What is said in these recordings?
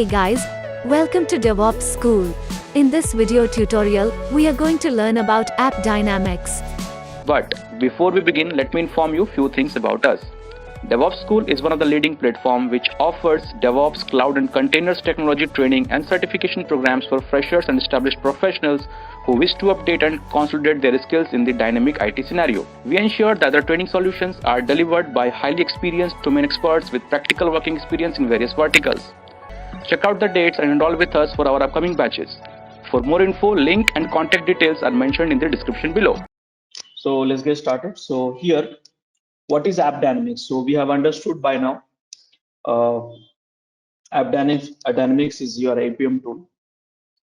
Hey guys, welcome to DevOps School. In this video tutorial, we are going to learn about AppDynamics. But before we begin, let me inform you few things about us. DevOps School is one of the leading platforms which offers DevOps, cloud and containers technology training and certification programs for freshers and established professionals who wish to update and consolidate their skills in the dynamic IT scenario. We ensure that the training solutions are delivered by highly experienced domain experts with practical working experience in various verticals. Check out the dates and enroll with us for our upcoming batches. For more info, link and contact details are mentioned in the description below. So let's get started. So here, what is AppDynamics? So we have understood by now, AppDynamics is your APM tool,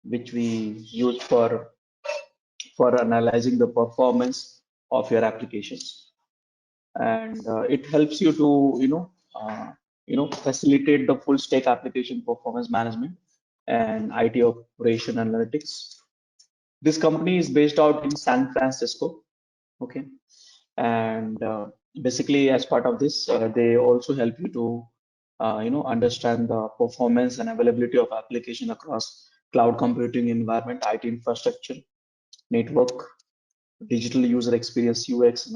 which we use for analyzing the performance of your applications, and it helps you to facilitate the full stack application performance management and IT operation analytics. This company is based out in San Francisco. Okay, and basically as part of this they also help you to understand the performance and availability of application across cloud computing environment, IT infrastructure, network, digital user experience, UX,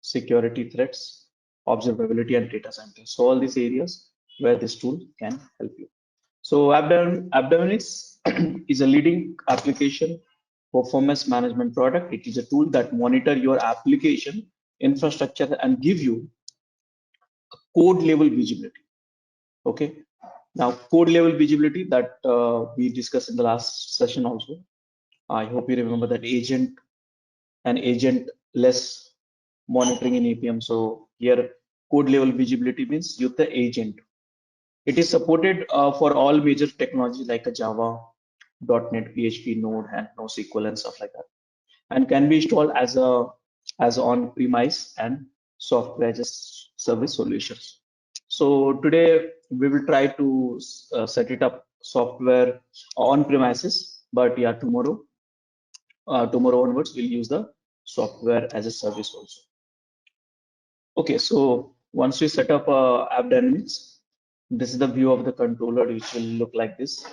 security threats, observability, and data center. So all these areas where this tool can help you. So AppDynamics is a leading application performance management product. It is a tool that monitor your application infrastructure and give you code level visibility. Okay. Now, code level visibility that we discussed in the last session also. I hope you remember that agent and agent-less monitoring in APM. So here, code level visibility means use the agent. It is supported for all major technologies like a Java, .NET, PHP, Node, and NoSQL and stuff like that, and can be installed as on-premise and software as a service solutions. So today we will try to set it up software on premises, but yeah, tomorrow onwards we'll use the software as a service also. Okay, so once we set up AppDynamics, this is the view of the controller, which will look like this.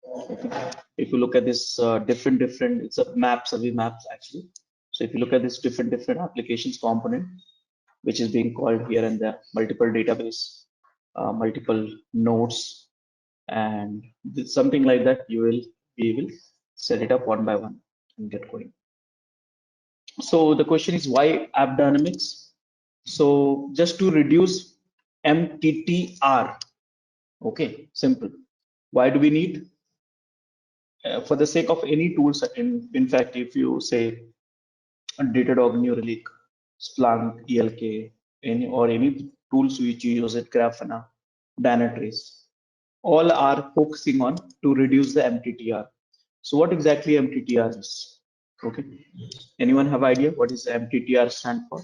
Okay. If you look at this different, it's a survey maps actually. So if you look at this different applications component, which is being called here and there, multiple database, multiple nodes, and something like that, we will set it up one by one and get going. So the question is, why AppDynamics? So just to reduce MTTR. Okay, simple. Why do we need? For the sake of any tools, in fact, if you say Datadog, New Relic, Splunk, ELK, any tools which you use it, Grafana, Dynatrace, all are focusing on to reduce the MTTR. So what exactly MTTR is? Okay, anyone have idea what is MTTR stand for?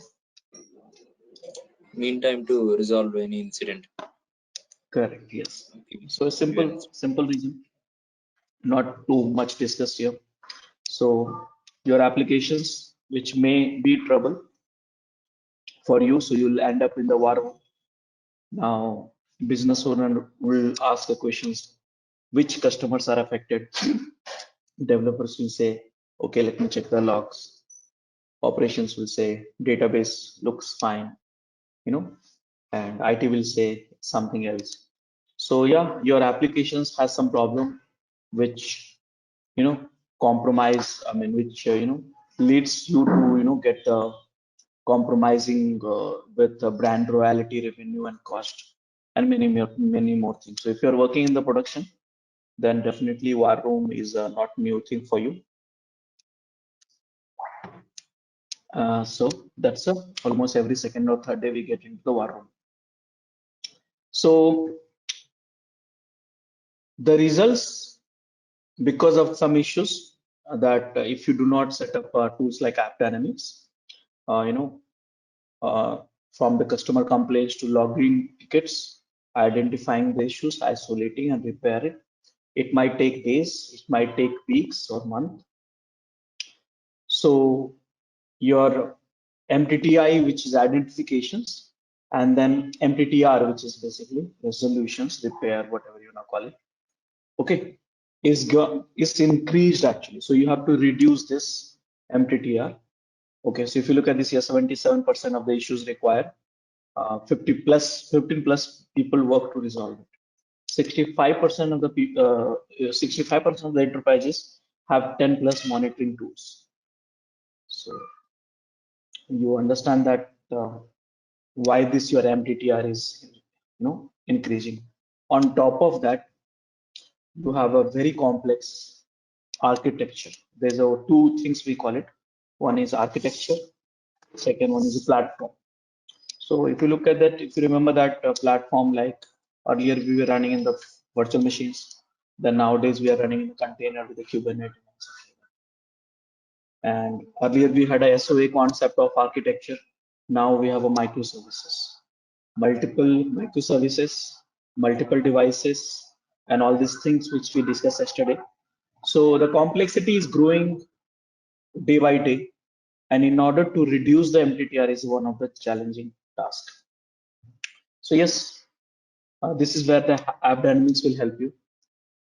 Mean time to resolve any incident. Correct. Yes. So a simple reason, not too much discussed here. So your applications which may be trouble for you, so you'll end up in the war room. Now business owner will ask the questions, which customers are affected. Developers will say, okay, let me check the logs. Operations will say database looks fine, and IT will say something else. So yeah, your applications has some problem which compromise, which leads you to get compromising with brand royalty, revenue and cost, and many more things. So if you're working in the production, then definitely war room is not new thing for you. So that's almost every second or third day we get into the war room. So the results, because of some issues that if you do not set up tools like AppDynamics, from the customer complaints to logging tickets, identifying the issues, isolating and repair it. It might take days, it might take weeks or months. So your MTTI, which is identifications, and then MTTR, which is basically resolutions, repair, whatever you want to call it. okay, is increased actually. So you have to reduce this MTTR. Okay, so if you look at this here, 77% of the issues require 15 plus people work to resolve it. 65% of the 65% of the enterprises have 10 plus monitoring tools. So you understand that why this your MTTR is increasing. On top of that, you have a very complex architecture. There's two things we call it. One is architecture, second one is a platform. So if you look at that, if you remember that platform, like earlier we were running in the virtual machines, then nowadays we are running in a container with a Kubernetes. And earlier we had a SOA concept of architecture. Now we have a microservices, multiple microservices, multiple devices, and all these things which we discussed yesterday. So the complexity is growing day by day, and in order to reduce the MTTR is one of the challenging tasks. So yes, this is where the AppDynamics will help you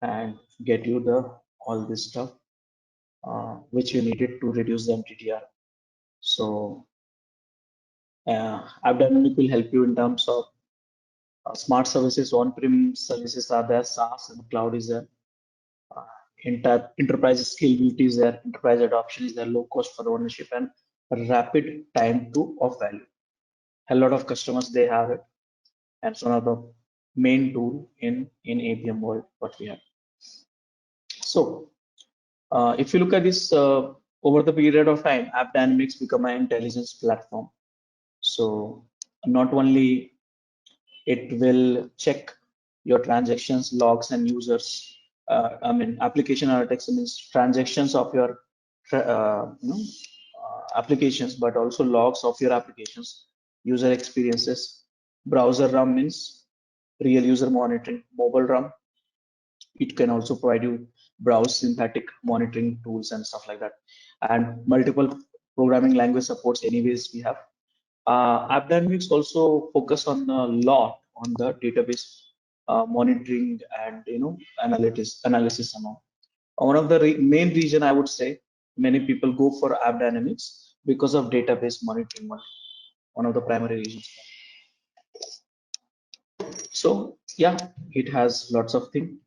and get you the all this stuff which you needed to reduce the MTTR. So AppDynamics will help you in terms of smart services, on-prem services are there, SaaS and cloud is there. Enterprise scalability is there, enterprise adoption is there, low cost for ownership, and rapid time to of value. A lot of customers they have it, and it's one of the main tool in APM world what we have. So if you look at this over the period of time, AppDynamics become an intelligence platform. So not only it will check your transactions, logs, and users. Application analytics means transactions of your applications, but also logs of your applications, user experiences. Browser RAM means real user monitoring. Mobile RAM, it can also provide you browse synthetic monitoring tools and stuff like that. And multiple programming language supports. Anyways, we have. AppDynamics also focus on a lot on the database monitoring and analysis and all. One of the main reason I would say many people go for AppDynamics because of database monitoring. One of the primary reasons. So yeah, it has lots of things.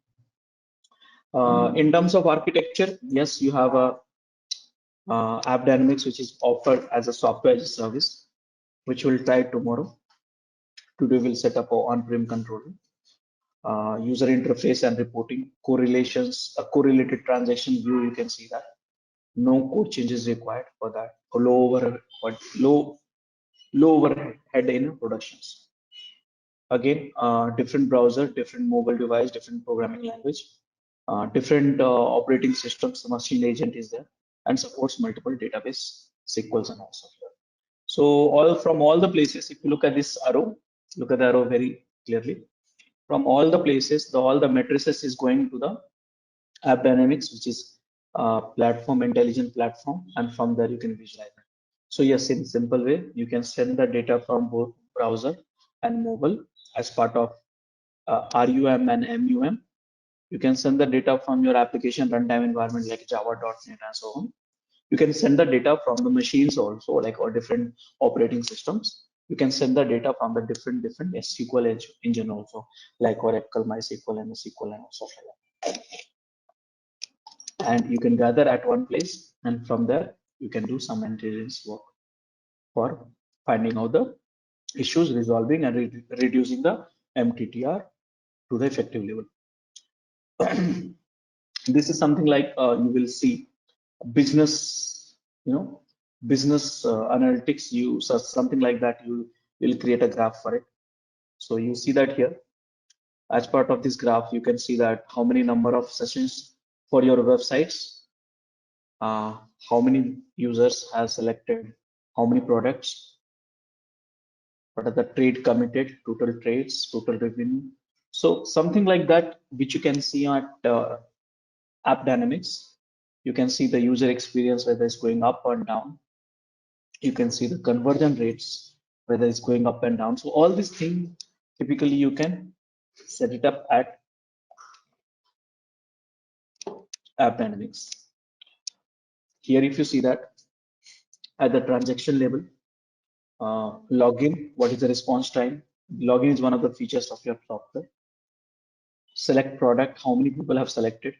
In terms of architecture, yes, you have a AppDynamics which is offered as a software as a service, which we'll try tomorrow. Today we'll set up our on-prem controller. User interface and reporting, correlations, a correlated transaction view, you can see that. No code changes required for that. Low overhead in productions. Again, different browser, different mobile device, different programming language, different operating systems. The machine agent is there and supports multiple database, SQLs and also. So all the places, if you look at this arrow, look at the arrow very clearly. From all the places, all the matrices is going to the AppDynamics, which is platform, intelligent platform, and from there you can visualize it. So yes, in simple way, you can send the data from both browser and mobile as part of RUM and MUM. You can send the data from your application runtime environment like Java.NET and so on. You can send the data from the machines also, like or different operating systems. You can send the data from the different SQL engine also, like Oracle, MySQL, and SQL, and stuff like that. And you can gather at one place, and from there you can do some intelligence work for finding out the issues, resolving, and reducing the MTTR to the effective level. This is something like you will see business, business analytics. You search something like that, you will create a graph for it. So you see that here. As part of this graph, you can see that how many number of sessions for your websites, how many users have selected how many products, what are the trade committed, total trades, total revenue. So something like that, which you can see at AppDynamics. You can see the user experience, whether it's going up or down. You can see the conversion rates, whether it's going up and down. So all these things, typically you can set it up at AppDynamics. Here, if you see that at the transaction level, login, what is the response time? Login is one of the features of your software. Select product, how many people have selected?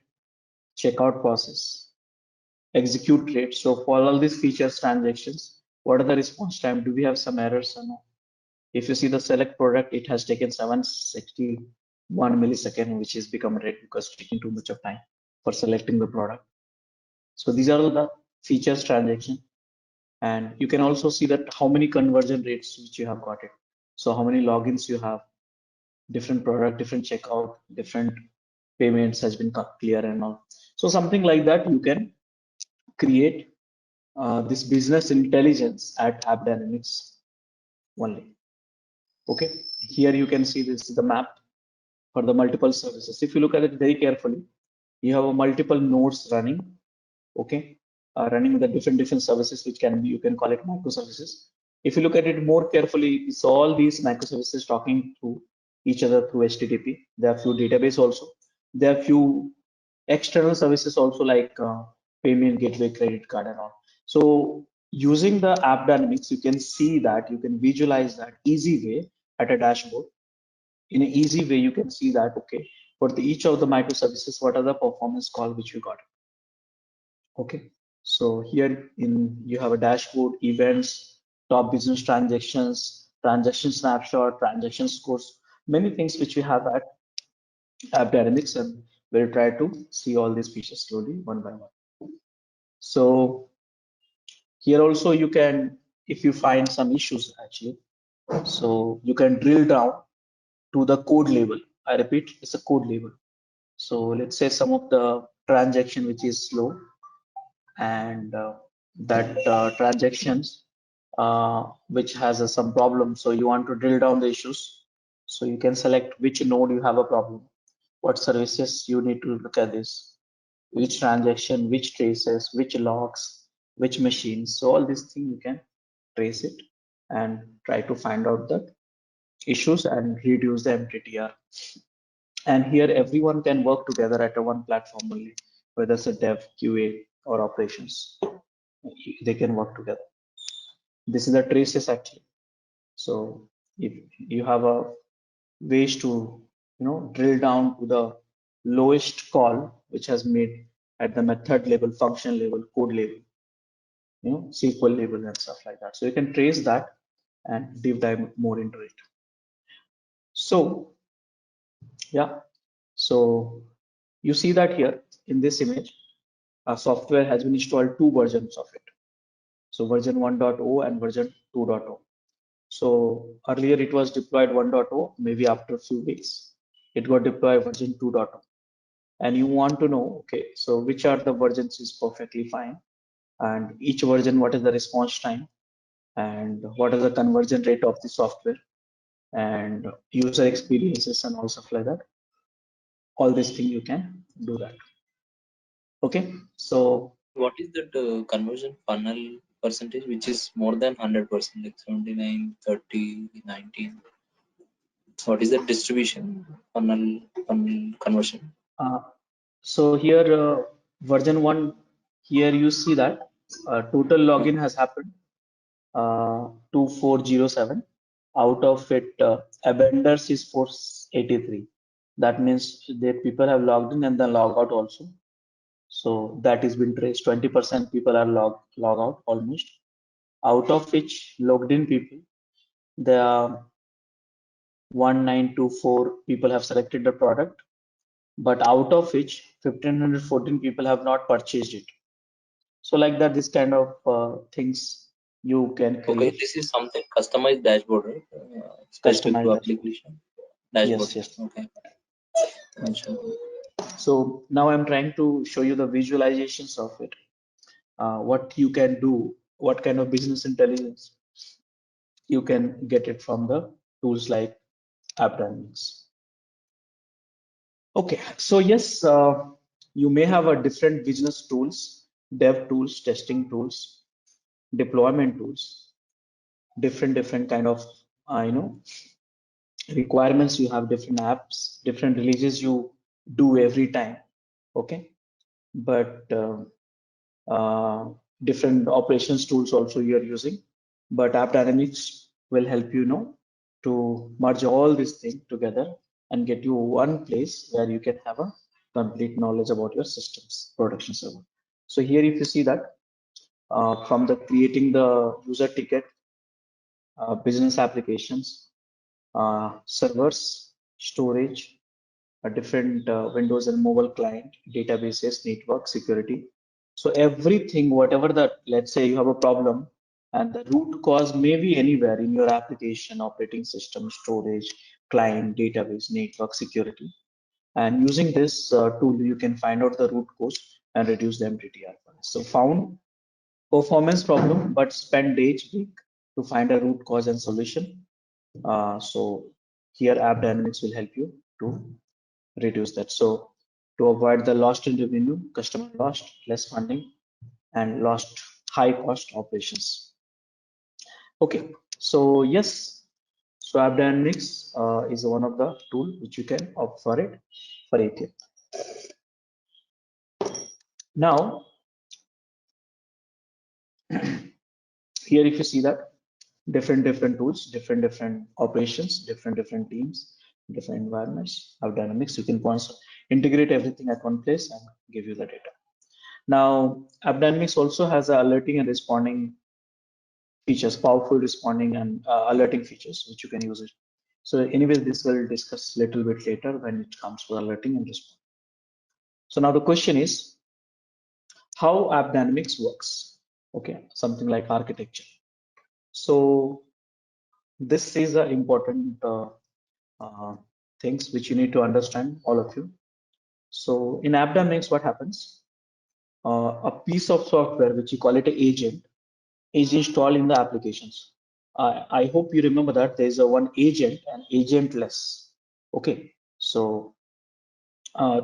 Checkout process, execute rate. So for all these features, transactions, what are the response time? Do we have some errors or no? If you see the select product, it has taken 761 millisecond, which is become red because taking too much of time for selecting the product. So these are the features transaction. And you can also see that how many conversion rates which you have got it. So how many logins you have, different product, different checkout, different payments has been clear and all. So something like that, you can create this business intelligence at AppDynamics only. Okay, here you can see this is the map for the multiple services. If you look at it very carefully, you have a multiple nodes running. Okay, running the different services, which can be, you can call it microservices. If you look at it more carefully, it's all these microservices talking to each other through HTTP. There are few database also. There are few external services also, like payment gateway, credit card, and all. So using the AppDynamics, you can see that, you can visualize that easy way at a dashboard. In an easy way, you can see that, okay, for each of the microservices, what are the performance call which you got. Okay, so here you have a dashboard, events, top business transactions, transaction snapshot, transaction scores, many things which we have at AppDynamics, and we'll try to see all these features slowly one by one. So here also you can, if you find some issues actually, so you can drill down to the code level. I repeat, it's a code level. So let's say some of the transaction which is slow, and that transactions which has some problem, so you want to drill down the issues, so you can select which node you have a problem, what services you need to look at this, which transaction, which traces, which logs, which machines. So all these things you can trace it and try to find out the issues and reduce the MTTR. And here everyone can work together at a one platform only, whether it's a dev, QA, or operations. They can work together. This is the traces actually. So if you have a ways to drill down to the lowest call which has made at the method level, function level, code level, SQL level and stuff like that. So you can trace that and deep dive more into it. So yeah, so you see that here in this image, our software has been installed 2 versions of it. So version 1.0 and version 2.0. So earlier it was deployed 1.0, maybe after a few weeks, it got deployed version 2.0. And you want to know, okay, so which are the versions is perfectly fine. And each version, what is the response time? And what is the conversion rate of the software? And user experiences and all stuff like that. All these things you can do that. Okay, so What is that conversion funnel percentage, which is more than 100%, like 79, 30, 19? What is the distribution funnel conversion? so here version 1, here you see that total login has happened 2407. Out of it, abanders is 483. That means that people have logged in and then log out also. So that is been traced. 20% people are log out almost. Out of which logged in people, there are 1924 people have selected the product, but out of which 1514 people have not purchased it. So like that, this kind of things you can create. Okay, this is something customized dashboard, right? Specific to Customized application dashboard. Yes. Okay. So now I'm trying to show you the visualizations of it. What you can do, what kind of business intelligence you can get it from the tools like AppDynamics. Okay, so yes, you may have a different business tools, dev tools, testing tools, deployment tools, different kind of requirements. You have different apps, different releases you do every time. Okay, but different operations tools also you are using. But AppDynamics will help you know to merge all these things together and get you one place where you can have a complete knowledge about your systems production server. So here, if you see that from the creating the user ticket, business applications, servers, storage, different Windows and mobile client, databases, network, security. So everything, whatever that, let's say you have a problem and the root cause may be anywhere in your application, operating system, storage, client, database, network, security. And using this tool, you can find out the root cause and reduce the MTTR. So found performance problem, but spend days week to find a root cause and solution. So here AppDynamics will help you to reduce that. So to avoid the lost in revenue, customer lost, less funding, and lost high cost operations. Okay, so yes, so AppDynamics is one of the tool which you can opt for it for ATM. Now, here if you see that different tools, different operations, different teams, different environments, AppDynamics, you can integrate everything at one place and give you the data. Now, AppDynamics also has alerting and responding features, powerful responding and alerting features, which you can use it. So anyway, this will discuss a little bit later when it comes to alerting and responding. So now the question is how AppDynamics works. Okay, something like architecture. So this is an important things which you need to understand, all of you. So in AppDynamics, what happens? A piece of software which you call it an agent is installed in the applications. I hope you remember that there's a one agent and agentless. Okay, so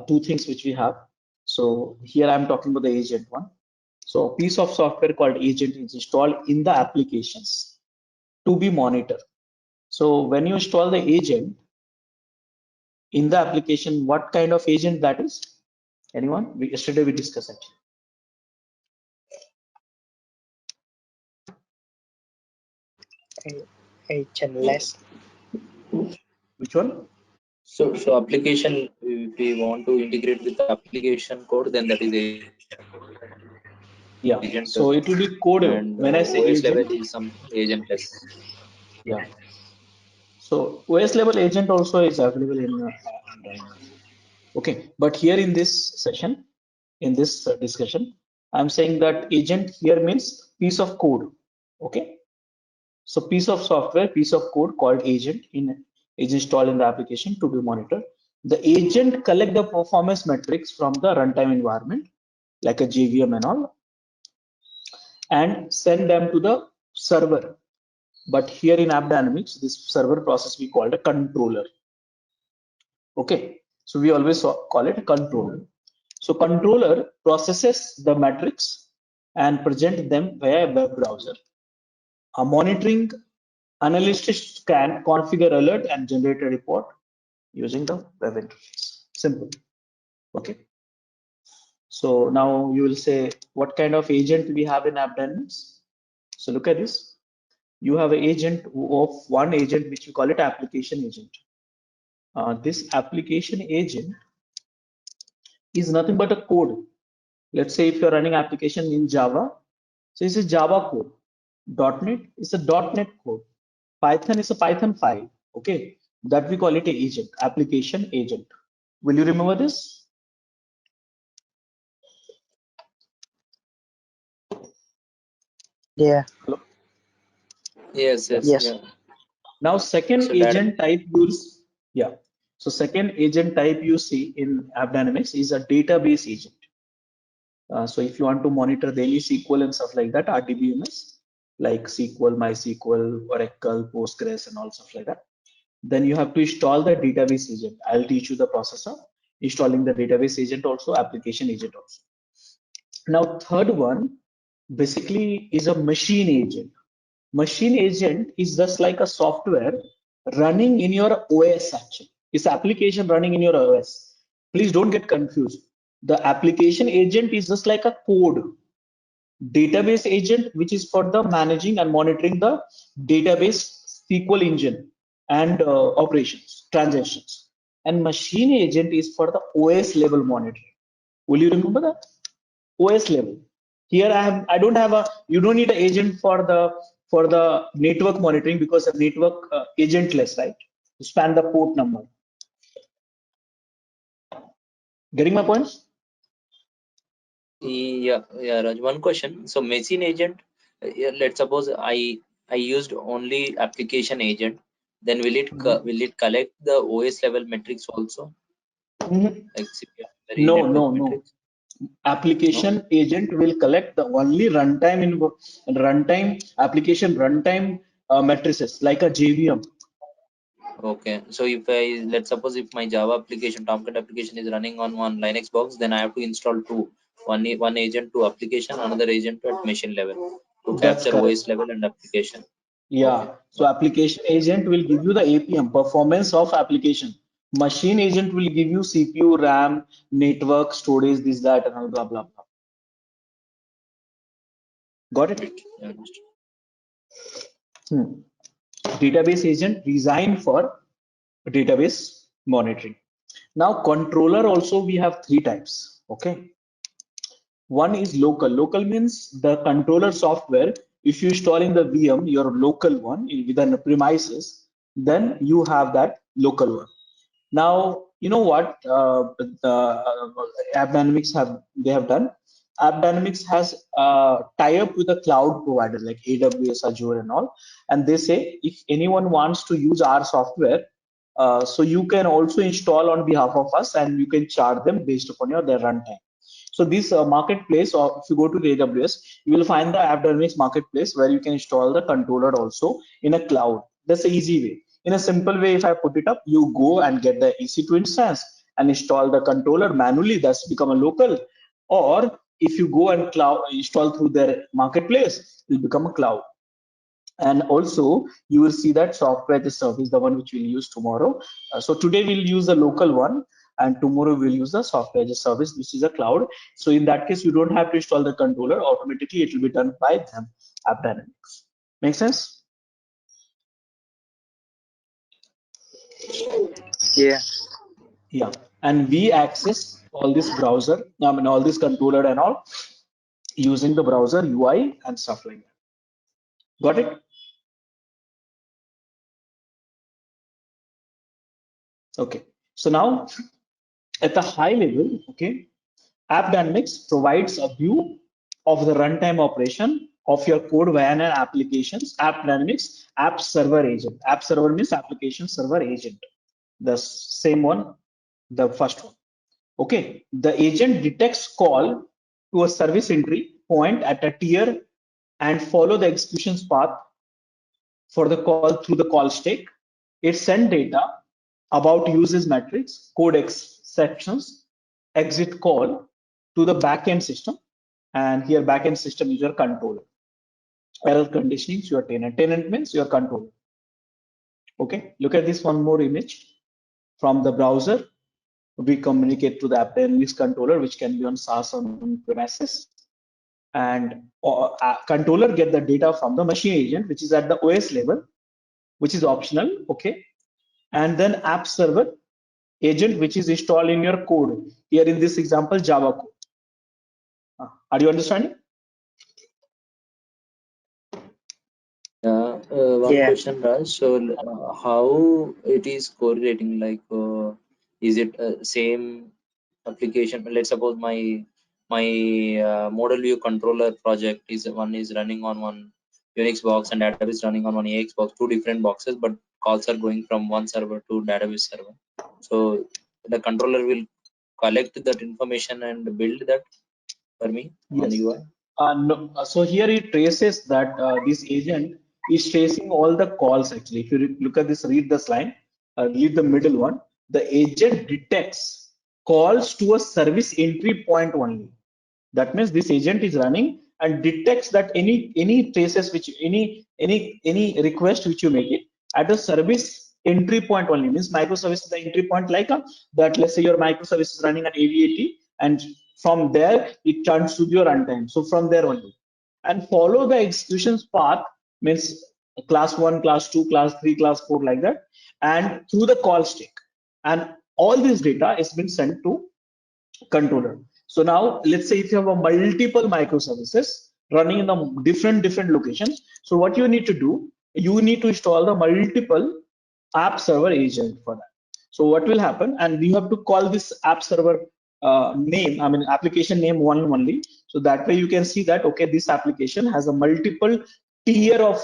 two things which we have. So here I'm talking about the agent one. So a piece of software called agent is installed in the applications to be monitored. So when you install the agent in the application, what kind of agent that is? Anyone? Yesterday we discussed actually. Agentless. Which one? So application, if we want to integrate with the application code, then that is agent. Yeah. So it will be coded. And When I say OS agent, level is some agentless. yeah. So OS level agent also is available in Dynamics. Okay, but here in this session, in this discussion, I'm saying that agent here means piece of code. Okay, so piece of software, piece of code called agent is installed in the application to be monitored. The agent collect the performance metrics from the runtime environment, like a JVM and all, and send them to the server. But here in AppDynamics, this server process we call a controller. Okay, so we always call it a controller. So controller processes the metrics and present them via a web browser. A monitoring analyst can configure alert and generate a report using the web interface. Simple. Okay. So now you will say what kind of agent we have in AppDynamics. So look at this. You have an agent of one agent which you call it application agent. This application agent is nothing but a code. Let's say if you're running application in Java, so it's a Java code. .NET is a .NET code. Python is a Python file. Okay, that we call it a agent, application agent. Will you remember this? Yeah. Hello? Yes, Yeah. Yes. yeah. Now second So agent type use, yeah. So second agent type you see in AppDynamics is a database agent. So if you want to monitor the any SQL and stuff like that, RDBMS, like SQL, MySQL, Oracle, Postgres, and all stuff like that, then you have to install the database agent. I'll teach you the process of installing the database agent also, application agent also. Now third one basically is a machine agent. Machine agent is just like a software running in your OS actually. It's application running in your OS. Please don't get confused. The application agent is just like a code. Database agent, which is for the managing and monitoring the database SQL engine and operations, transactions. And machine agent is for the OS level monitoring. Will you remember that? OS level. Here I don't have a, you don't need an agent for the network monitoring because the network agentless, right? To span the port number. Getting my points? Yeah, Raj. One question. So machine agent, yeah, let's suppose I used only application agent. Then will it collect the OS level metrics also, like security No, network no, no. metrics? Application No. agent will collect the only runtime application runtime matrices like a JVM. Okay. So if let's suppose if my Java application, Tomcat application is running on one Linux box, then I have to install two. One agent to application, another agent at machine level to That's capture correct. OS level and application. Okay. Yeah. So application agent will give you the APM performance of application. Machine agent will give you CPU, RAM, network, storage, this, that, and all blah blah blah. Got it? Yeah, understood. Database agent designed for database monitoring. Now controller also we have three types. Okay. One is local. Local means the controller software. If you install in the VM, your local one within the premises, then you have that local one. Now, you know what AppDynamics have done? AppDynamics has tie up with a cloud provider like AWS, Azure, and all, and they say if anyone wants to use our software, so you can also install on behalf of us, and you can charge them based upon their runtime. So this marketplace, or if you go to the AWS, you will find the AppDynamics marketplace where you can install the controller also in a cloud. That's the easy way. In a simple way, if I put it up, you go and get the EC2 instance and install the controller manually. That's become a local. Or if you go and cloud install through their marketplace, it will become a cloud. And also you will see that software as a service, the one which we'll use tomorrow. So today we'll use the local one, and tomorrow we'll use the software as a service, which is a cloud. So in that case, you don't have to install the controller. Automatically it will be done by them. AppDynamics. Make sense? Yeah. Yeah. And we access all this browser, all this controller and all, using the browser UI and stuff like that. Got it? Okay. So now at the high level, okay, AppDynamics provides a view of the runtime operation of your code via an application's AppDynamics App Server Agent. App Server means application server agent. The same one, the first one. Okay, the agent detects call to a service entry point at a tier and follow the execution path for the call through the call stack. It sends data about usage metrics, code exceptions, exit call to the backend system. And here backend system is your controller. Error conditioning is your tenant. Tenant means your controller. Okay, look at this one more image. From the browser, we communicate to the AppDynamics controller, which can be on SaaS on premises. And controller get the data from the machine agent, which is at the OS level, which is optional. Okay, and then app server agent, which is installed in your code. Here in this example, Java code. Are you understanding? Yeah, one Yeah. question, Raj. So, how it is correlating? Like, is it same application? Let's suppose my model view controller project is one is running on one Unix box and database running on one AX box, two different boxes, but calls are going from one server to database server. So the controller will collect that information and build that for me on the Yes. UI. No. So here it traces that this agent is tracing all the calls actually. If you look at this, read this line, read the middle one. The agent detects calls to a service entry point only. That means this agent is running and detects that any traces which any request which you make it at a service entry point only, means microservice is the entry point, like that let's say your microservice is running at AV80, and from there it turns to your runtime. So from there only, and follow the execution path, means class 1, class 2, class 3, class 4, like that, and through the call stack, and all this data is been sent to controller. So now let's say if you have a multiple microservices running in the different locations, so what you need to do, you need to install the multiple app server agent for that. So what will happen, and you have to call this app server name, I mean application name one only, so that way you can see that okay, this application has a multiple tier of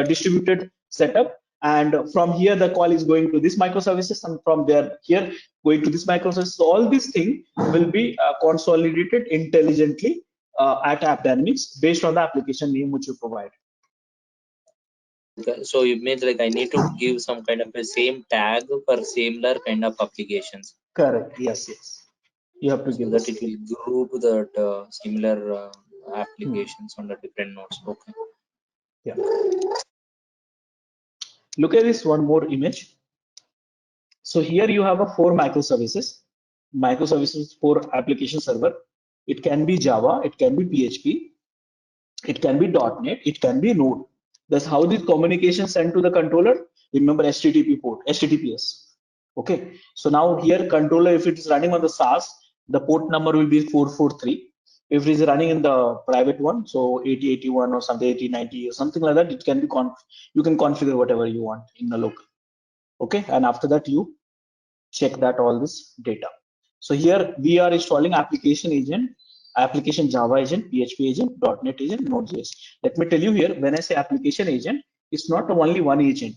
distributed setup, and from here the call is going to this microservices, and from there here going to this microservices. So all these things will be consolidated intelligently at AppDynamics based on the application name which you provide. So it means like I need to give some kind of a same tag for similar kind of applications. Correct. Yes. You have to so give that it will group that similar applications on the different nodes. Okay. Yeah. Look at this one more image. So here you have a 4 microservices for application server. It can be Java, it can be PHP, it can be .NET, it can be Node. That's how this communication sent to the controller. Remember HTTP port, HTTPS. Okay. So now here controller, if it is running on the SaaS, the port number will be 443. If it is running in the private one, so 8081 or something, 8090 or something like that, it can be you can configure whatever you want in the local. Okay, and after that you check that all this data. So here we are installing application agent, application Java agent, PHP agent, .NET agent, Node.js. Let me tell you here, when I say application agent, it's not only one agent.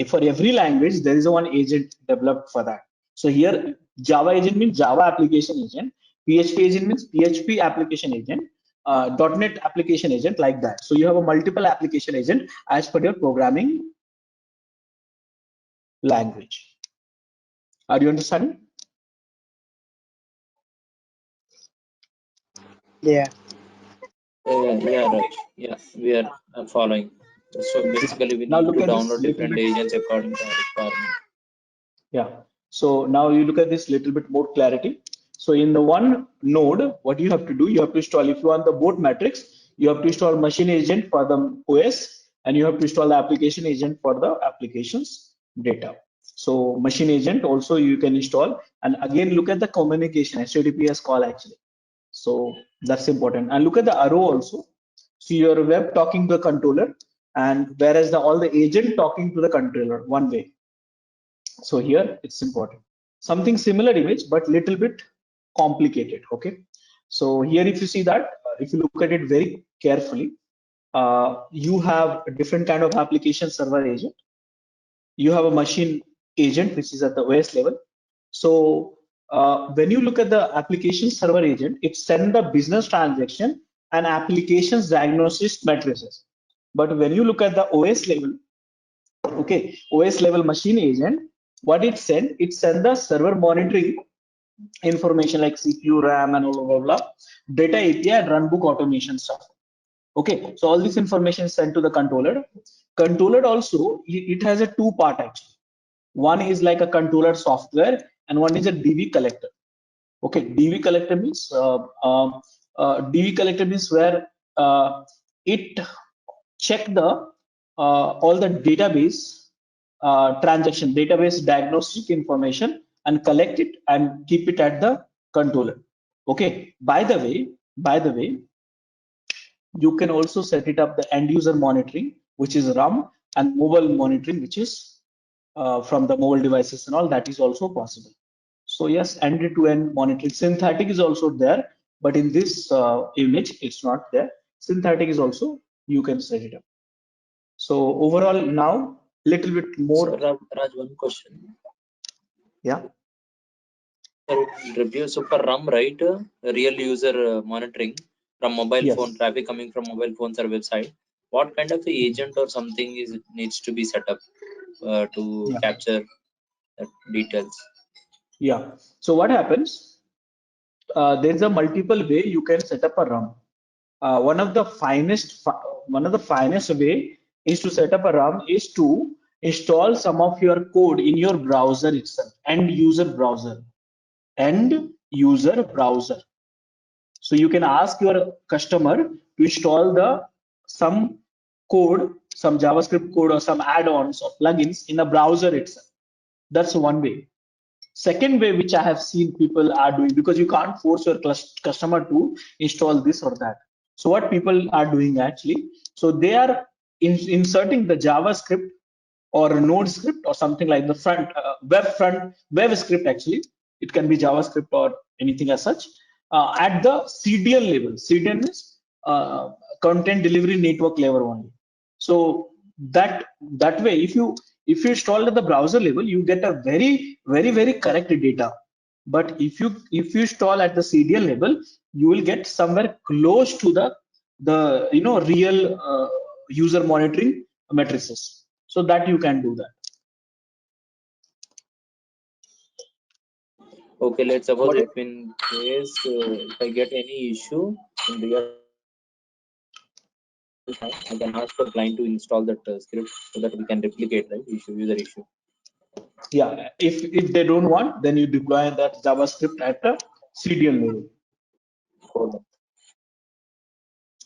For every language there is a one agent developed for that. So here Java agent means Java application agent, PHP agent means PHP application agent, .NET application agent, like that. So you have a multiple application agent as per your programming language. Are you understanding? Yeah. Yeah, right. Yeah, we are following. So basically, we Now need look to at this download little different bit. agents according to our requirement. Yeah. So now you look at this little bit more clarity. So in the one node, what you have to do, you have to install, if you want the board matrix, you have to install machine agent for the OS, and you have to install the application agent for the applications data. So machine agent also you can install, and again look at the communication, HTTPS call actually. So that's important. And look at the arrow also. So your web talking to the controller, and whereas all the agent talking to the controller one way. So here it's important. Something similar image, but little bit complicated. Okay. So here, if you see that, if you look at it very carefully, you have a different kind of application server agent. You have a machine agent, which is at the OS level. So when you look at the application server agent, it sends the business transaction and applications diagnosis matrices. But when you look at the OS level, okay, OS level machine agent, what it send the server monitoring information like CPU, RAM, and blah, blah, blah, data API, and runbook automation stuff. Okay, so all this information is sent to the controller. Controller also, it has a two part actually. One is like a controller software, and one is a DB collector. Okay, DB collector means where it check the all the database transaction, database diagnostic information, and collect it and keep it at the controller. Okay. By the way, you can also set it up the end user monitoring, which is RAM, and mobile monitoring, which is from the mobile devices and all, that is also possible. So yes, end-to-end monitoring. Synthetic is also there, but in this image, it's not there. Synthetic is also, you can set it up. So overall, now little bit more. So Raj, one question. Yeah. Review. So for RAM, right? Real user monitoring from mobile phone, Yes. traffic coming from mobile phones or website. What kind of agent or something needs to be set up to Yeah. capture that details? Yeah. So what happens? There's a multiple way you can set up a RAM. One of the finest way is to set up a RAM is to install some of your code in your browser itself, end user browser. end user browser. So you can ask your customer to install some code, some JavaScript code or some add-ons or plugins in a browser itself. That's one way. Second way, which I have seen people are doing, because you can't force your customer to install this or that. So what people are doing actually, so they are inserting the JavaScript or Node script or something like the web script. Actually, it can be JavaScript or anything as such at the CDN level. CDN is content delivery network level only. So that way, if you install at the browser level, you get a very correct data. But if you install at the CDN level, you will get somewhere close to the real user monitoring matrices. So that you can do that. Okay, let's suppose if in case if I get any issue in real time, I can ask for client to install that script so that we can replicate, right? User issue. Yeah, if they don't want, then you deploy that JavaScript at the CDN level.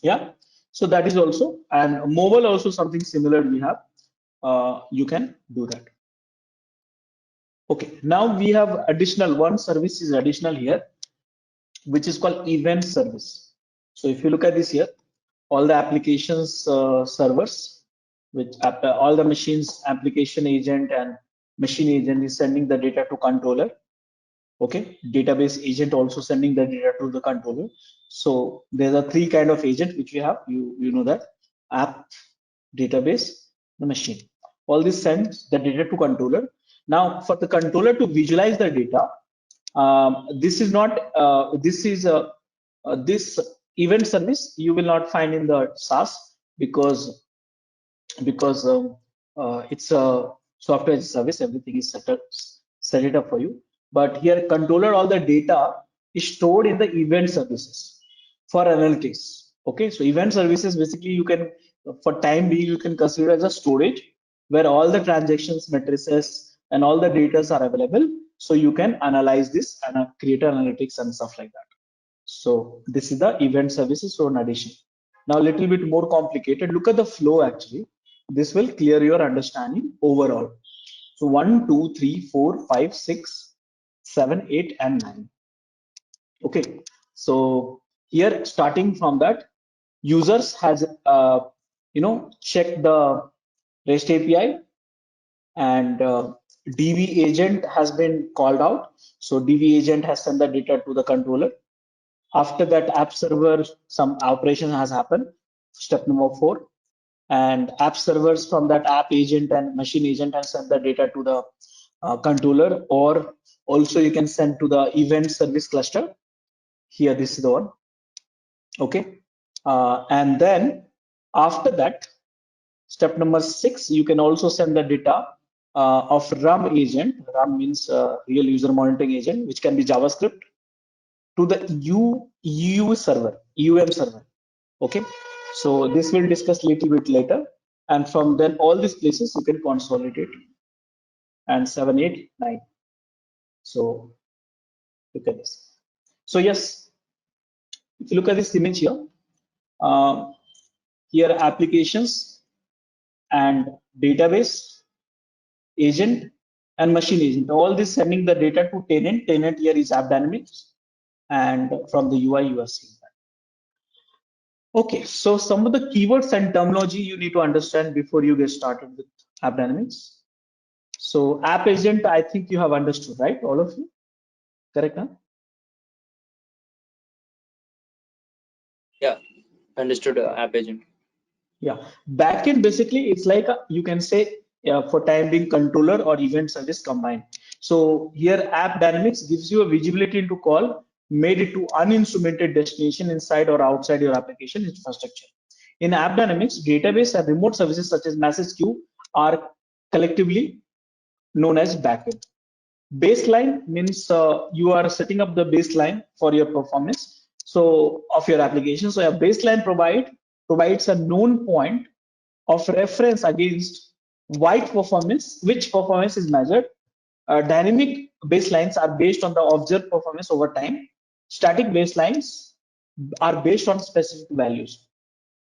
Yeah, so that is also, and mobile also something similar we have. You can do that. Okay, now we have additional one service is additional here, which is called event service. So if you look at this here, all the applications servers, which all the machines application agent and machine agent is sending the data to controller. Okay, database agent also sending the data to the controller. So there are three kind of agent which we have. You know that app, database, the machine. All this sends the data to controller. Now for the controller to visualize the data, this is not this event service you will not find in the SaaS because it's a software as a service. Everything is set it up for you. But here controller, all the data is stored in the event services for analytics. Okay, so event services basically you can, for time being, you can consider as a storage where all the transactions, matrices, and all the data are available. So you can analyze this and create analytics and stuff like that. So this is the event services. So in addition, now a little bit more complicated. Look at the flow actually. This will clear your understanding overall. So 1, 2, 3, 4, 5, 6, 7, 8, and 9. Okay. So here, starting from that, users has checked the REST API, and DV agent has been called out. So DV agent has sent the data to the controller. After that, app server, some operation has happened. Step number 4. And app servers from that app agent and machine agent has sent the data to the controller, or also you can send to the event service cluster. Here, this is the one. Okay. And then after that, step number 6, you can also send the data of RUM agent. RUM means real user monitoring agent, which can be JavaScript, to the UU server, UM server. Okay, so this we'll discuss a little bit later, and from then all these places you can consolidate. And 7, 8, 9. So look at this. So yes, if you look at this image here, here applications and database agent and machine agent, all this sending the data to tenant. Tenant here is AppDynamics, and from the UI you are seeing that. Okay, so some of the keywords and terminology you need to understand before you get started with AppDynamics. So app agent, I think you have understood, right? All of you, correct? Huh? Yeah, understood. App agent. Yeah, backend basically it's like you can say for time being controller or event service combined. So here AppDynamics gives you a visibility into call made it to uninstrumented destination inside or outside your application infrastructure. In AppDynamics, database and remote services such as message queue are collectively known as backend. Baseline means you are setting up the baseline for your performance so of your application. So a baseline provides a known point of reference against which performance is measured Dynamic baselines are based on the observed performance over time. Static baselines are based on specific values.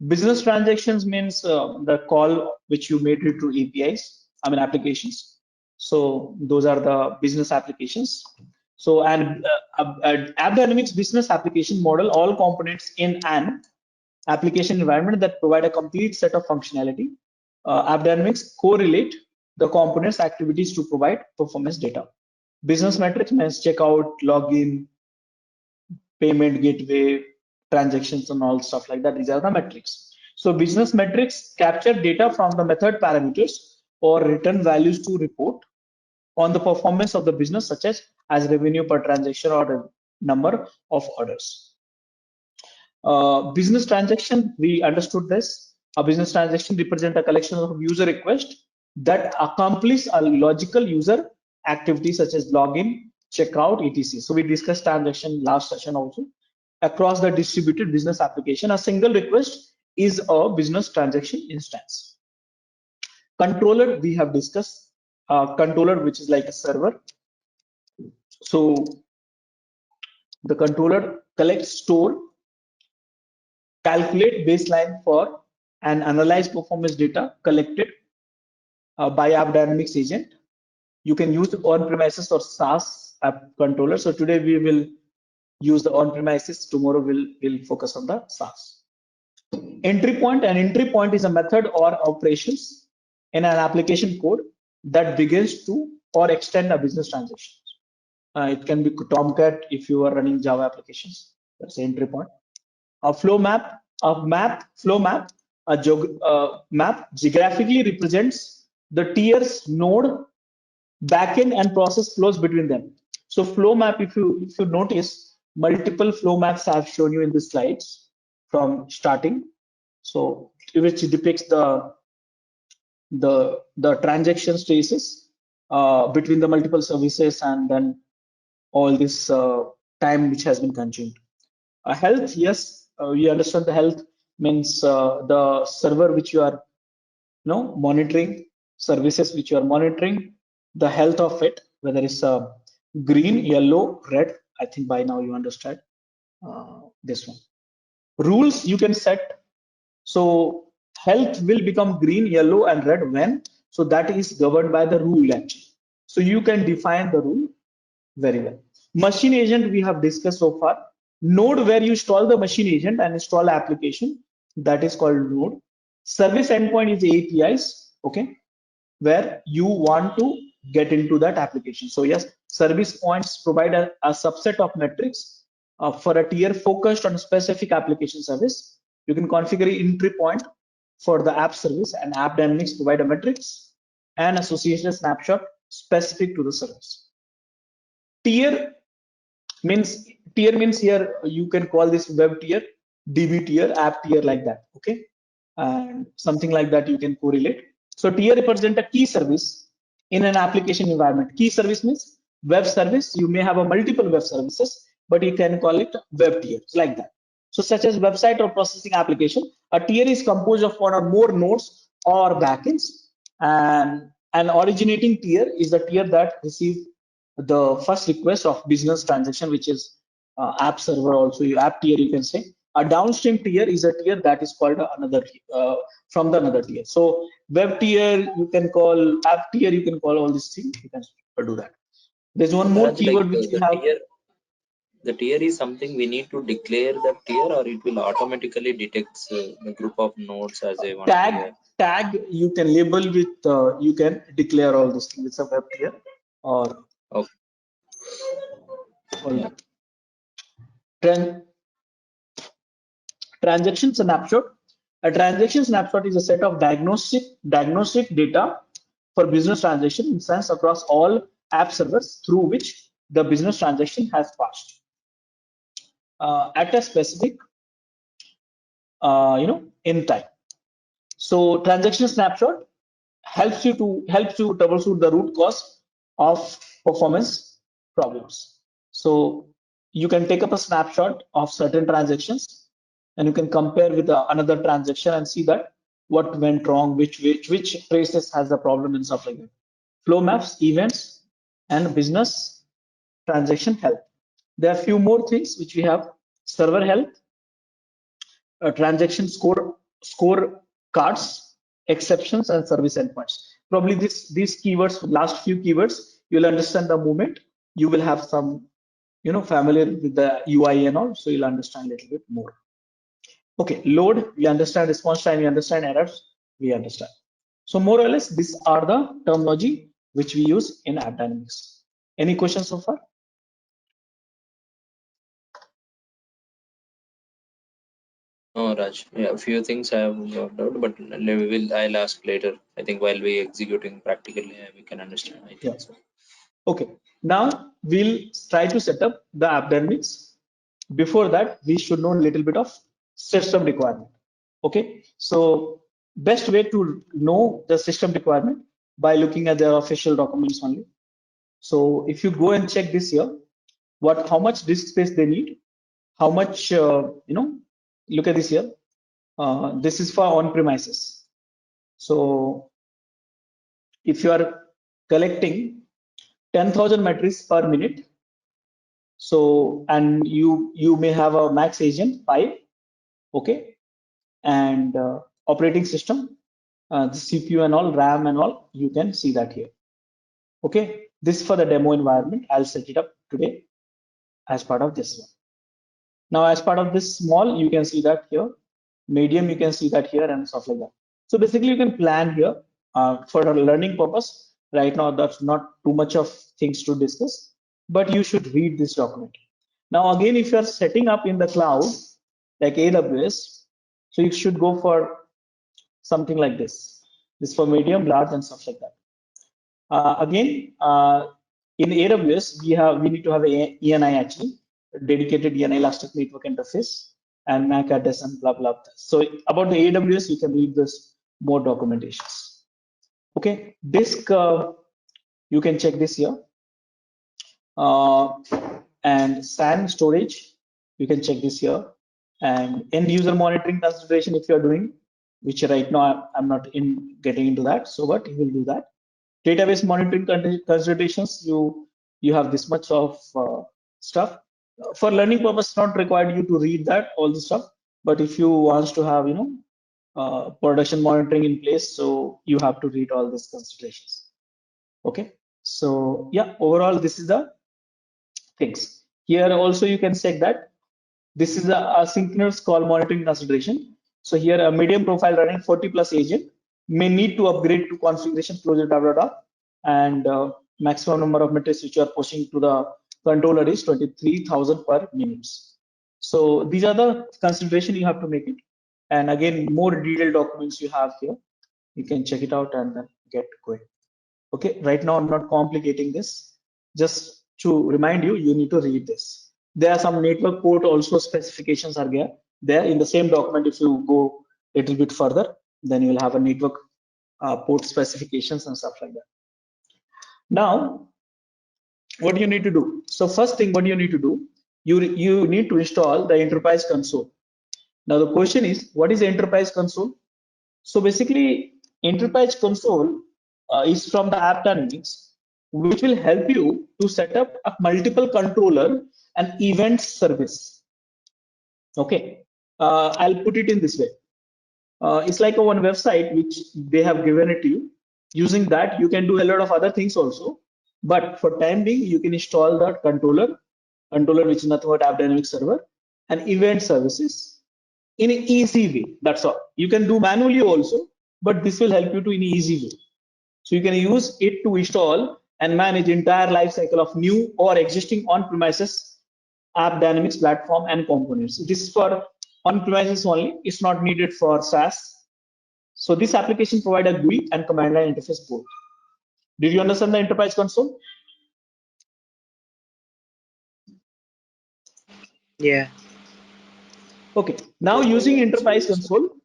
Business transactions means the call which you made it through APIs, applications. So those are the business applications. So and AppDynamics business application model all components in an application environment that provide a complete set of functionality. AppDynamics correlate the components activities to provide performance data. Business metrics means checkout, login, payment gateway, transactions, and all stuff like that. These are the metrics. So business metrics capture data from the method parameters or return values to report on the performance of the business, such as revenue per transaction or the number of orders. Business transaction, we understood this. A business transaction represents a collection of user requests that accomplish a logical user activity such as login, checkout, etc. So we discussed transaction last session also. Across the distributed business application, a single request is a business transaction instance. Controller, we have discussed. Controller, which is like a server. So the controller collects, store, calculate baseline for and analyze performance data collected by AppDynamics agent. You can use on-premises or SaaS app controller. So today we will use the on-premises. Tomorrow we'll focus on the SaaS. Entry point. An entry point is a method or operations in an application code that begins to or extend a business transaction. It can be Tomcat if you are running Java applications. That's the entry point. A flow map, map geographically represents the tiers, node, backend, and process flows between them. So flow map, if you notice, multiple flow maps I have shown you in the slides from starting. So which depicts the transaction traces between the multiple services and then all this time which has been consumed. Health, yes, we understand the health means the server which you are monitoring, services which you are monitoring, the health of it, whether it's green, yellow, red. I think by now you understand this one. Rules you can set. So health will become green, yellow, and red when. So that is governed by the rule actually. So you can define the rule very well. Machine agent we have discussed so far. Node, where you install the machine agent and install application, that is called node. Service endpoint is APIs, okay, where you want to get into that application. So yes, service points provide a subset of metrics for a tier focused on a specific application service. You can configure an entry point for the app service, and AppDynamics provide a metrics and association snapshot specific to the service. Tier means here you can call this web tier, DB tier, app tier, like that, okay, and something like that you can correlate. So tier represent a key service in an application environment. Key service means web service. You may have a multiple web services, but you can call it web tier, like that. So such as website or processing application, a tier is composed of one or more nodes or backends, and an originating tier is the tier that receives the first request of business transaction, which is app server, also app tier you can say. A downstream tier is a tier that is called another from the another tier. So web tier you can call, app tier you can call, all these things you can do that. There's one more keyword which we have. The tier is something we need to declare the tier, or it will automatically detect the group of nodes as a one tier? Tag you can label with, you can declare all these things. It's a web tier or okay. Transaction snapshot. A transaction snapshot is a set of diagnostic data for business transaction instance across all app servers through which the business transaction has passed at a specific in time. So transaction snapshot helps you troubleshoot the root cause of performance problems. So you can take up a snapshot of certain transactions and you can compare with another transaction and see that what went wrong, which traces has the problem and stuff like that. Flow maps, events, and business transaction health. There are few more things which we have: server health, transaction score cards, exceptions, and service endpoints. Probably these keywords, last few keywords, you'll understand the moment you will have some, familiar with the UI and all, so you'll understand a little bit more. Okay, load, we understand. Response time, we understand. Errors, we understand. So more or less, these are the terminology which we use in AppDynamics. Any questions so far? No, Raj. Yeah, a few things I have worked out, but I'll ask later. I think while we executing practically, we can understand. I think Yeah. so. Okay. Now we'll try to set up the AppDynamics. Before that, we should know a little bit of system requirement. Okay. So best way to know the system requirement by looking at their official documents only. So if you go and check this here, how much disk space they need, how much look at this here. This is for on-premises. So if you are collecting 10,000 metrics per minute, so and you may have a max agent 5, okay, and operating system, the CPU and all, RAM and all, you can see that here. Okay, this for the demo environment. I'll set it up today as part of this one. Now, as part of this small, you can see that here. Medium, you can see that here, and stuff like that. So basically, you can plan here for a learning purpose. Right now, that's not too much of things to discuss, but you should read this document. Now, again, if you are setting up in the cloud, like AWS, so you should go for something like this. This for medium, large, and stuff like that. Again, in AWS, we need to have a ENI actually, a dedicated ENI Elastic Network Interface, and MAC address and blah blah. So about the AWS, you can read this more documentations. Okay, disk, you can check this here, and SAN storage, you can check this here, and end user monitoring consideration if you are doing, which right now I'm not getting into that. So what you will do that. Database monitoring considerations, you have this much of stuff. For learning purpose, not required you to read that all the stuff, but if you want to have production monitoring in place, so you have to read all these considerations. Okay, so yeah, overall this is the things. Here also you can check that this is a asynchronous call monitoring consideration. So here a medium profile running 40 plus agent may need to upgrade to configuration closure and maximum number of metrics which you are pushing to the controller is 23,000 per minute. So these are the consideration you have to make it. And again, more detailed documents you have here. You can check it out and then get going. Okay, right now I'm not complicating this. Just to remind you, you need to read this. There are some network port also specifications are there in the same document. If you go a little bit further, then you will have a network port specifications and stuff like that. Now, what do you need to do? So first thing, what you need to do, you need to install the enterprise console. Now the question is, what is enterprise console? So basically, enterprise console is from the AppDynamics, which will help you to set up a multiple controller and event service. Okay, I'll put it in this way. It's like a one website which they have given it to you. Using that, you can do a lot of other things also. But for time being, you can install that controller which is nothing but AppDynamics server, and event services in an easy way. That's all. You can do manually also, but this will help you to in an easy way. So you can use it to install and manage entire life cycle of new or existing on-premises AppDynamics platform and components. This is for on-premises only. It's not needed for SaaS. So this application provides a GUI and command line interface both. Did you understand the enterprise console? Yeah. Okay. Now using enterprise console,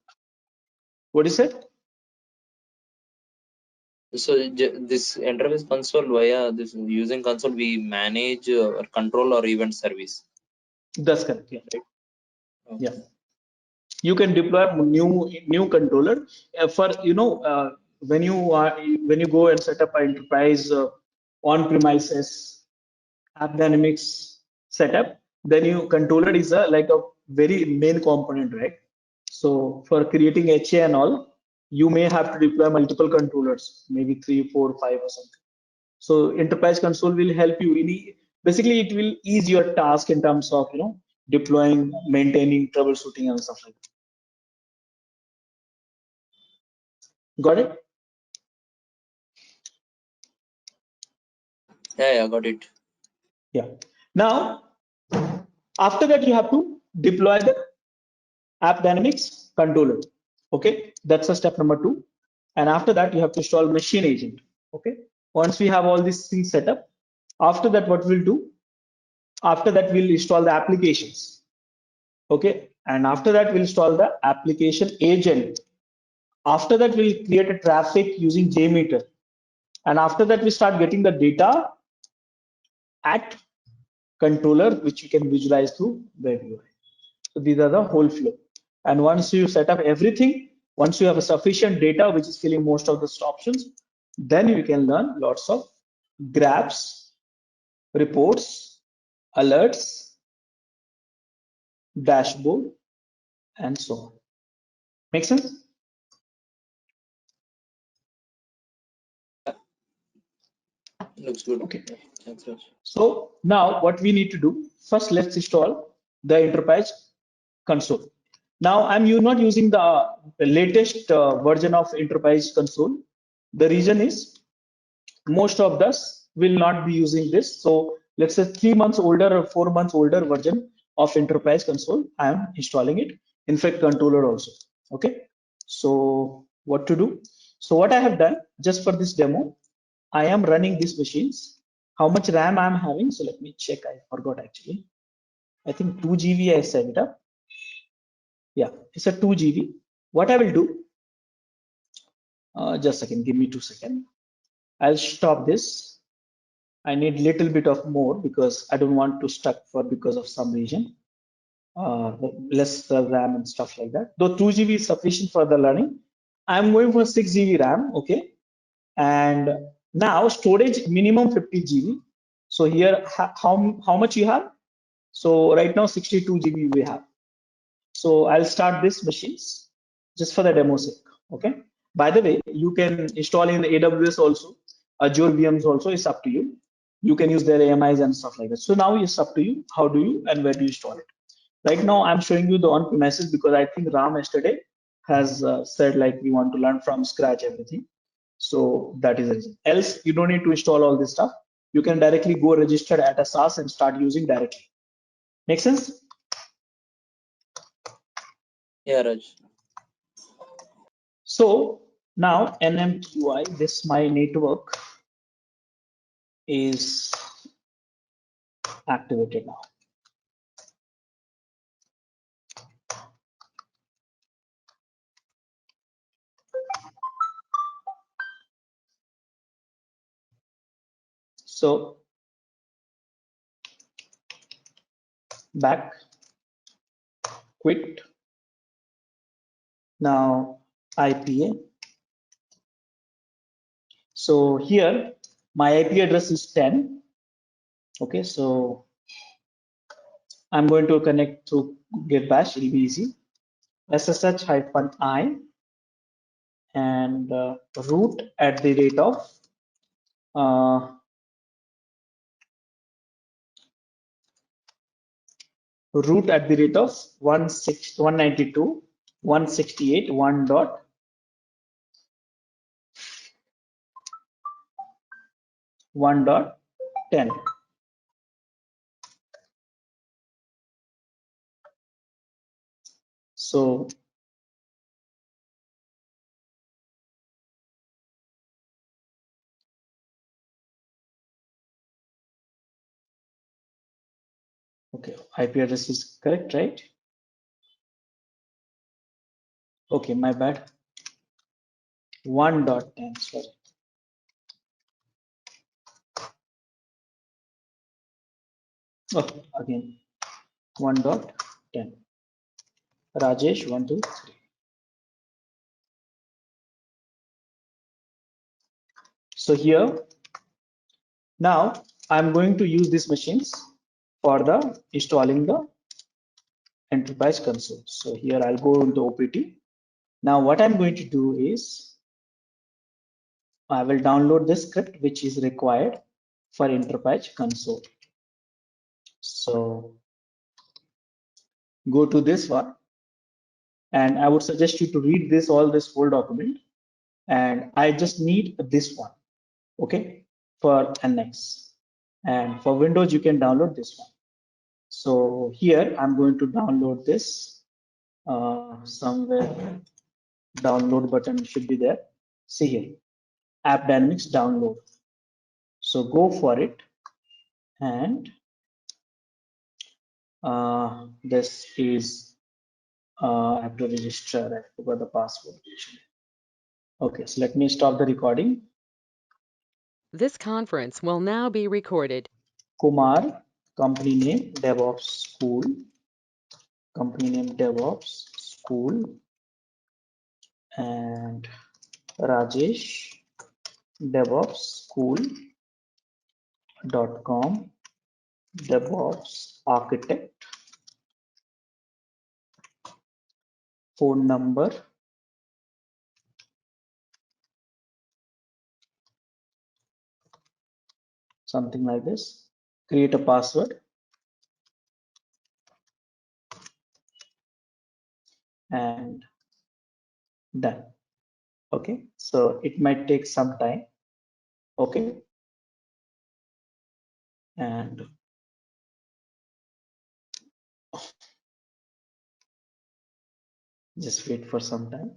what is it? So this enterprise console, via this using console, we manage or control our event service. That's correct. Yeah. Right. Okay. Yeah. You can deploy new controller for when you go and set up an enterprise on-premises AppDynamics setup, then you controller is a like a very main component, right? So for creating HA and all, you may have to deploy multiple controllers, maybe 3, 4, 5 or something. So enterprise console will help you in basically it will ease your task in terms of deploying, maintaining, troubleshooting and stuff like that. Got it? Yeah, got it. Yeah. Now after that you have to deploy the AppDynamics controller. Okay, that's a step number 2. And after that you have to install machine agent. Okay, once we have all these things set up, after that what we'll do, after that we'll install the applications. Okay, and after that we'll install the application agent. After that we'll create a traffic using JMeter, and after that we start getting the data at controller, which you can visualize through web UI. So these are the whole flow. And once you set up everything, once you have a sufficient data which is filling most of the options, then you can learn lots of graphs, reports, alerts, dashboard, and so on. Make sense? Looks good. Okay. Thanks, Raj. So now what we need to do, first let's install the enterprise console. Now I'm not using the latest version of enterprise console. The reason is most of us will not be using this. So let's say 3 months older or 4 months older version of enterprise console, I am installing it. In fact, controller also. Okay. So what to do? So what I have done just for this demo, I am running these machines. How much RAM I'm having? So let me check. I forgot actually. I think 2 GB I set it up. Yeah, it's a 2 GB. What I will do, just a second, give me 2 seconds. I'll stop this. I need little bit of more because I don't want to stuck for because of some reason. Less RAM and stuff like that. Though 2 GB is sufficient for the learning. I'm going for 6 GB RAM, okay? And now storage minimum 50 GB. So here, how much you have? So right now 62 GB we have. So I'll start this machines just for the demo sake. Okay. By the way, you can install in the AWS also, Azure VMs also. It's up to you. You can use their AMIs and stuff like that. So now it's up to you. How do you and where do you install it? Right now I'm showing you the on-premises because I think Ram yesterday has said like we want to learn from scratch everything. So that is the reason. Else you don't need to install all this stuff. You can directly go register at a SaaS and start using directly. Make sense? Yeah, Raj. So now NMQI, this my network is activated now. So back, quit. Now IPA. So here my IP address is 10. Okay, so I'm going to connect through get bash, it'll be easy. SSH-I and root at the rate of root at the rate of 192.168.1.1.10. So okay, IP address is correct, right? Okay, my bad. 1.10, sorry. Oh, again 1.10. Rajesh 1, 2, 3. So here Now I'm going to use these machines for the installing the enterprise console. So here I'll go into OPT. Now what I'm going to do is I will download the script which is required for enterprise console. So go to this one, and I would suggest you to read this whole document, and I just need this one, okay, for NX, and for Windows you can download this one. So here I'm going to download this somewhere. Download button should be there. See here, AppDynamics download. So go for it, and this is I have to register. I forgot the password. Okay, so let me stop the recording. This conference will now be recorded. Kumar, company name DevOps School, company name DevOps School, and Rajesh, DevOpsSchool.com, DevOps Architect, phone number, something like this. Create a password, and done. Okay, so it might take some time. Okay, and just wait for some time.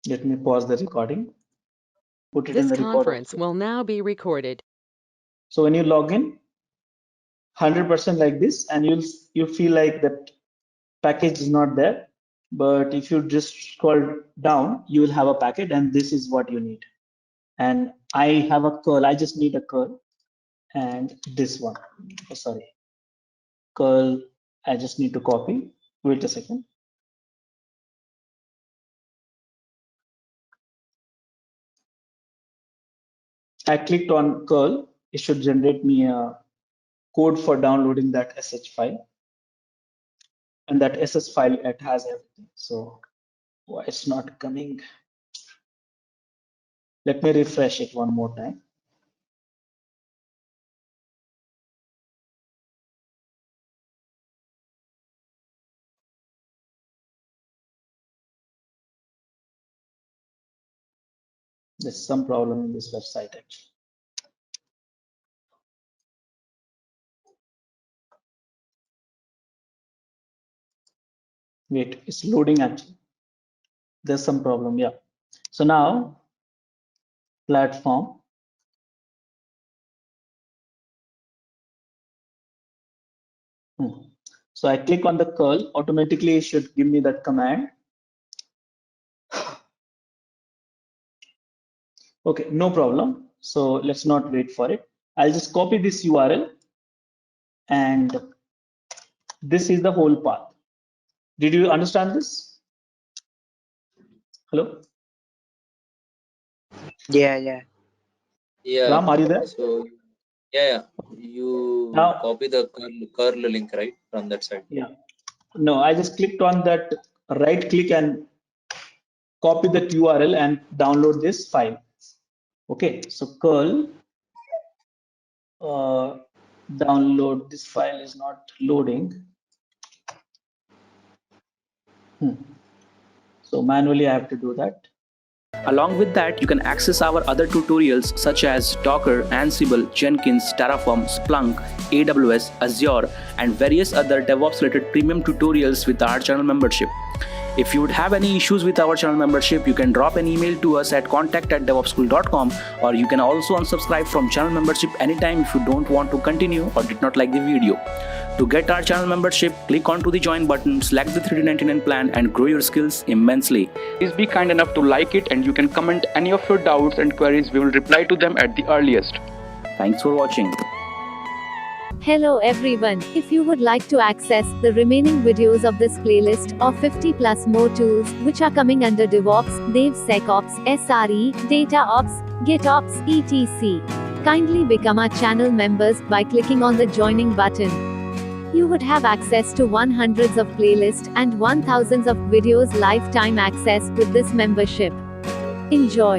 Let me pause the recording. Put it in This the record conference also. will now be recorded. So when you log in, 100% like this, and you feel like that package is not there. But if you just scroll down, you will have a packet, and this is what you need. And I have a curl. I just need a curl, and this one. Oh, sorry, curl. I just need to copy. Wait a second. I clicked on curl. It should generate me a code for downloading that sh file, and that sh file, it has everything. So why it's not coming? Let me refresh it one more time. There's some problem in this website actually. Wait, it's loading actually. There's some problem, yeah. So now, platform. So I click on the curl, automatically it should give me that command. Okay, no problem. So let's not wait for it. I'll just copy this URL, and this is the whole path. Did you understand this? Hello? Yeah. Ram, are you there? So yeah. You Now, copy the curl link, right, from that side. yeah. No, I just clicked on that, right click and copy that URL and download this file. Okay, so curl download. This file is not loading. So manually I have to do that. Along with that, you can access our other tutorials such as Docker, Ansible, Jenkins, Terraform, Splunk, AWS, Azure, and various other DevOps related premium tutorials with our channel membership. If you would have any issues with our channel membership, you can drop an email to us at contact@devopschool.com, or you can also unsubscribe from channel membership anytime if you don't want to continue or did not like the video. To get our channel membership, click onto the join button, select the $399 plan, and grow your skills immensely. Please be kind enough to like it, and you can comment any of your doubts and queries. We will reply to them at the earliest. Thanks for watching. Hello everyone, if you would like to access the remaining videos of this playlist of 50 plus more tools which are coming under DevOps, DevSecOps, SRE, DataOps, GitOps, etc. Kindly become our channel members by clicking on the joining button. You would have access to 100s of playlists and 1000s of videos lifetime access with this membership. Enjoy.